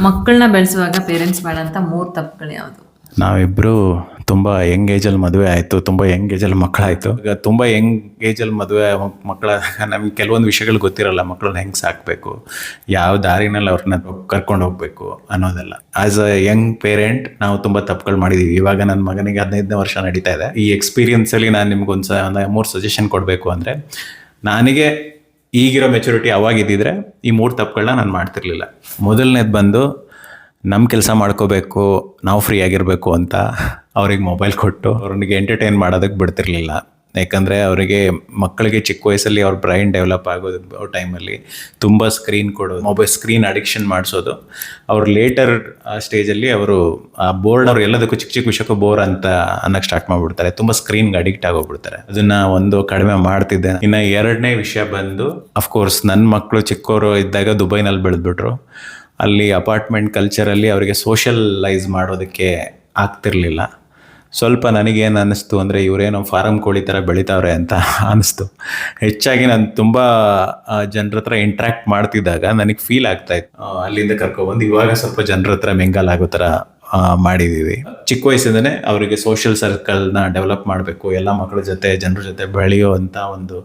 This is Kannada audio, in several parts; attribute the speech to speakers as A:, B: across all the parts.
A: ಮಕ್ಕಳನ್ನ ಬೆಳೆಸುವಾಗ ಪೇರೆಂಟ್ಸ್ ಮಾಡಂತ 3 ತಪ್ಪುಗಳು ಯಾವುದು?
B: ನಾವಿಬ್ಬರು ತುಂಬ ಯಂಗ್ ಏಜಲ್ಲಿ ಮದುವೆ ಆಯಿತು, ತುಂಬ ಯಂಗ್ ಏಜಲ್ಲಿ ಮಕ್ಕಳಾಯಿತು. ಈಗ ತುಂಬ ಯಂಗ್ ಏಜಲ್ಲಿ ಮದುವೆ ಮಕ್ಕಳಾದಾಗ ನಮ್ಗೆ ಕೆಲವೊಂದು ವಿಷಯಗಳು ಗೊತ್ತಿರಲ್ಲ. ಮಕ್ಕಳನ್ನ ಹೆಂಗೆ ಸಾಕಬೇಕು, ಯಾವ ದಾರಿನಲ್ಲಿ ಅವ್ರನ್ನ ಕರ್ಕೊಂಡು ಹೋಗಬೇಕು ಅನ್ನೋದೆಲ್ಲ. ಆ್ಯಸ್ ಅ ಯಂಗ್ ಪೇರೆಂಟ್ ನಾವು ತುಂಬ ತಪ್ಪುಗಳು ಮಾಡಿದ್ದೀವಿ. ಇವಾಗ ನನ್ನ ಮಗನಿಗೆ 15ನೇ ವರ್ಷ ನಡೀತಾ ಇದೆ. ಈ ಎಕ್ಸ್ಪೀರಿಯನ್ಸಲ್ಲಿ ನಾನು ನಿಮ್ಗೊಂದು 3 ಸಜೆಷನ್ ಕೊಡಬೇಕು ಅಂದರೆ, ನನಗೆ ಈಗಿರೋ ಮೆಚುರಿಟಿ ಅವಾಗಿದ್ದಿದ್ರೆ ಈ 3 ತಪ್ಪುಗಳನ್ನ ನಾನು ಮಾಡ್ತಿರ್ಲಿಲ್ಲ. ಮೊದಲನೇದು ಬಂದು ನಮ್ಮ ಕೆಲಸ ಮಾಡ್ಕೋಬೇಕು, ನಾವು ಫ್ರೀ ಆಗಿರಬೇಕು ಅಂತ ಅವ್ರಿಗೆ ಮೊಬೈಲ್ ಕೊಟ್ಟು ಅವ್ರಿಗೆ ಎಂಟರ್ಟೈನ್ ಮಾಡೋದಕ್ಕೆ ಬಿಡ್ತಿರ್ಲಿಲ್ಲ. ಯಾಕಂದರೆ ಅವರಿಗೆ ಮಕ್ಕಳಿಗೆ ಚಿಕ್ಕ ವಯಸ್ಸಲ್ಲಿ ಅವ್ರ ಬ್ರೈನ್ ಡೆವಲಪ್ ಆಗೋದು ಟೈಮಲ್ಲಿ ತುಂಬ ಸ್ಕ್ರೀನ್ ಕೊಡೋದು, ಮೊಬೈಲ್ ಸ್ಕ್ರೀನ್ ಅಡಿಕ್ಷನ್ ಮಾಡಿಸೋದು. ಅವ್ರು ಲೇಟರ್ ಸ್ಟೇಜಲ್ಲಿ ಅವರು ಆ ಬೋರ್ಡ್ ಅವ್ರು ಎಲ್ಲದಕ್ಕೂ ಚಿಕ್ಕ ಚಿಕ್ಕ ವಿಷಯಕ್ಕೂ ಬೋರ್ ಅಂತ ಅನ್ನೋಕ್ಕೆ ಸ್ಟಾರ್ಟ್ ಮಾಡಿಬಿಡ್ತಾರೆ. ತುಂಬ ಸ್ಕ್ರೀನ್ಗೆ ಅಡಿಕ್ಟ್ ಆಗೋಗ್ಬಿಡ್ತಾರೆ. ಅದನ್ನು ಒಂದು ಕಡಿಮೆ ಮಾಡ್ತಿದ್ದೆ. ಇನ್ನು ಎರಡನೇ ವಿಷಯ ಬಂದು, ಅಫ್ಕೋರ್ಸ್ ನನ್ನ ಮಕ್ಕಳು ಚಿಕ್ಕವರು ಇದ್ದಾಗ ದುಬೈನಲ್ಲಿ ಬೆಳೆದ್ಬಿಟ್ರು. ಅಲ್ಲಿ ಅಪಾರ್ಟ್ಮೆಂಟ್ ಕಲ್ಚರಲ್ಲಿ ಅವರಿಗೆ ಸೋಷಲೈಸ್ ಮಾಡೋದಕ್ಕೆ ಆಗ್ತಿರ್ಲಿಲ್ಲ. ಸ್ವಲ್ಪ ನನಗೇನು ಅನ್ನಿಸ್ತು ಅಂದರೆ, ಇವರೇನೋ ಫಾರಮ್ ಕೋಳಿ ಥರ ಬೆಳಿತಾವ್ರೆ ಅಂತ ಅನ್ನಿಸ್ತು. ಹೆಚ್ಚಾಗಿ ನಾನು ತುಂಬ ಜನರ ಹತ್ರ ಇಂಟ್ರ್ಯಾಕ್ಟ್ ಮಾಡ್ತಿದ್ದಾಗ ನನಗೆ ಫೀಲ್ ಆಗ್ತಾಯಿತ್ತು. ಅಲ್ಲಿಂದ ಕರ್ಕೊಬಂದು ಇವಾಗ ಸ್ವಲ್ಪ ಜನರ ಹತ್ರ ಮಿಂಗಲ್ ಆಗೋ ಥರ ಮಾಡಿದ್ದೀವಿ. ಚಿಕ್ಕ ವಯಸ್ಸಿಂದನೇ ಅವರಿಗೆ ಸೋಷಿಯಲ್ ಸರ್ಕಲ್ನ ಡೆವಲಪ್ ಮಾಡಬೇಕು, ಎಲ್ಲ ಮಕ್ಕಳ ಜೊತೆ ಜನರ ಜೊತೆ ಬೆಳೆಯುವಂಥ ಒಂದು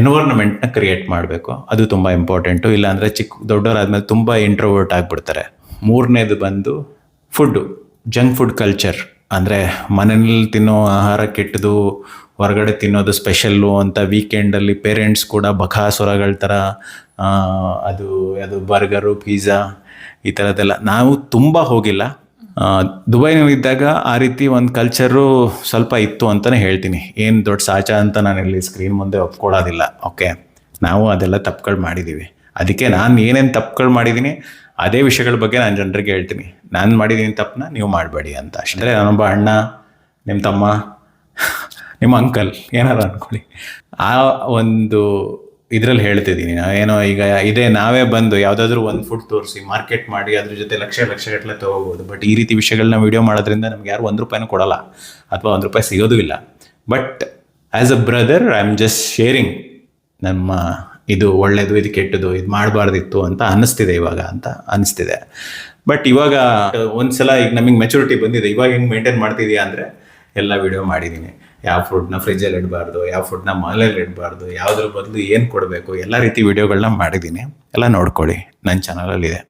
B: ಎನ್ವೈರ್ನ್ಮೆಂಟ್ನ ಕ್ರಿಯೇಟ್ ಮಾಡಬೇಕು. ಅದು ತುಂಬ ಇಂಪಾರ್ಟೆಂಟು. ಇಲ್ಲಾಂದರೆ ದೊಡ್ಡವರಾದ್ಮೇಲೆ ತುಂಬ ಇಂಟ್ರೋವರ್ಟ್ ಆಗಿಬಿಡ್ತಾರೆ. ಮೂರನೇದು ಬಂದು ಫುಡ್ಡು, ಜಂಕ್ ಫುಡ್ ಕಲ್ಚರ್. ಅಂದರೆ ಮನೆಯಲ್ಲಿ ತಿನ್ನೋ ಆಹಾರ ಕೆಟ್ಟದು, ಹೊರಗಡೆ ತಿನ್ನೋದು ಸ್ಪೆಷಲ್ಲು ಅಂತ ವೀಕೆಂಡಲ್ಲಿ ಪೇರೆಂಟ್ಸ್ ಕೂಡ ಬಕಾಸುರಗಳ ಥರ ಅದು ಬರ್ಗರು, ಪಿಜ್ಜಾ ಈ ಥರದ್ದೆಲ್ಲ ನಾವು ತುಂಬ ಹೋಗಿಲ್ಲ. ದುಬೈನಲ್ಲಿದ್ದಾಗ ಆ ರೀತಿ ಒಂದು ಕಲ್ಚರು ಸ್ವಲ್ಪ ಇತ್ತು ಅಂತಲೇ ಹೇಳ್ತೀನಿ. ಏನು ದೊಡ್ಡ ಸಾಚ ಅಂತ ನಾನು ಇಲ್ಲಿ ಸ್ಕ್ರೀನ್ ಮುಂದೆ ಒಪ್ಕೊಳ್ಳೋದಿಲ್ಲ. ಓಕೆ, ನಾವು ಅದೆಲ್ಲ ತಪ್ಪುಗಳು ಮಾಡಿದ್ದೀವಿ. ಅದಕ್ಕೆ ನಾನು ಏನೇನು ತಪ್ಪುಗಳು ಮಾಡಿದ್ದೀನಿ ಅದೇ ವಿಷಯಗಳ ಬಗ್ಗೆ ನಾನು ಜನರಿಗೆ ಹೇಳ್ತೀನಿ. ನಾನು ಮಾಡಿದ್ದೀನಿ ತಪ್ಪನ್ನ ನೀವು ಮಾಡಬೇಡಿ ಅಂತ ಅಷ್ಟೇ. ನಾನೊಬ್ಬ ಅಣ್ಣ, ನಿಮ್ಮ ತಮ್ಮ, ನಿಮ್ಮ ಅಂಕಲ್ ಏನಾರು ಅಂದ್ಕೊಳ್ಳಿ, ಆ ಒಂದು ಇದರಲ್ಲಿ ಹೇಳ್ತಿದ್ದೀನಿ. ಏನೋ ಈಗ ಇದೇ ನಾವೇ ಬಂದು ಯಾವುದಾದ್ರೂ ಒಂದು ಫುಡ್ ತೋರಿಸಿ ಮಾರ್ಕೆಟ್ ಮಾಡಿ ಅದ್ರ ಜೊತೆ ಲಕ್ಷಗಟ್ಟಲೆ ತೊಗೋಬೋದು. ಬಟ್ ಈ ರೀತಿ ವಿಷಯಗಳನ್ನ ವಿಡಿಯೋ ಮಾಡೋದ್ರಿಂದ ನಮ್ಗೆ ಯಾರು ₹1 ಕೊಡಲ್ಲ, ಅಥವಾ ₹1 ಸಿಗೋದು ಇಲ್ಲ. But as a brother I am just sharing. ನಮ್ಮ ಇದು ಒಳ್ಳೇದು, ಇದು ಕೆಟ್ಟದು, ಇದು ಮಾಡಬಾರ್ದಿತ್ತು ಅಂತ ಅನ್ನಿಸ್ತಿದೆ ಇವಾಗ ಅಂತ ಅನ್ನಿಸ್ತಿದೆ. ಬಟ್ ಇವಾಗ ಒಂದ್ಸಲ ಈಗ ನಮಗೆ ಮೆಚುರಿಟಿ ಬಂದಿದೆ. ಇವಾಗ ಹೆಂಗೆ ಮೇಂಟೈನ್ ಮಾಡ್ತಿದೀಯಾ ಅಂದರೆ, ಎಲ್ಲ ವಿಡಿಯೋ ಮಾಡಿದ್ದೀನಿ. ಯಾವ ಫುಡ್ನ ಫ್ರಿಜ್ಜಲ್ಲಿ ಇಡಬಾರ್ದು, ಯಾವ ಫುಡ್ನ ಮನೇಲಿ ಇಡಬಾರ್ದು, ಯಾವುದ್ರ ಬದಲು ಏನು ಕೊಡಬೇಕು, ಎಲ್ಲ ರೀತಿ ವಿಡಿಯೋಗಳನ್ನ ಮಾಡಿದ್ದೀನಿ. ಎಲ್ಲ ನೋಡ್ಕೊಳ್ಳಿ, ನನ್ನ ಚಾನಲಲ್ಲಿದೆ.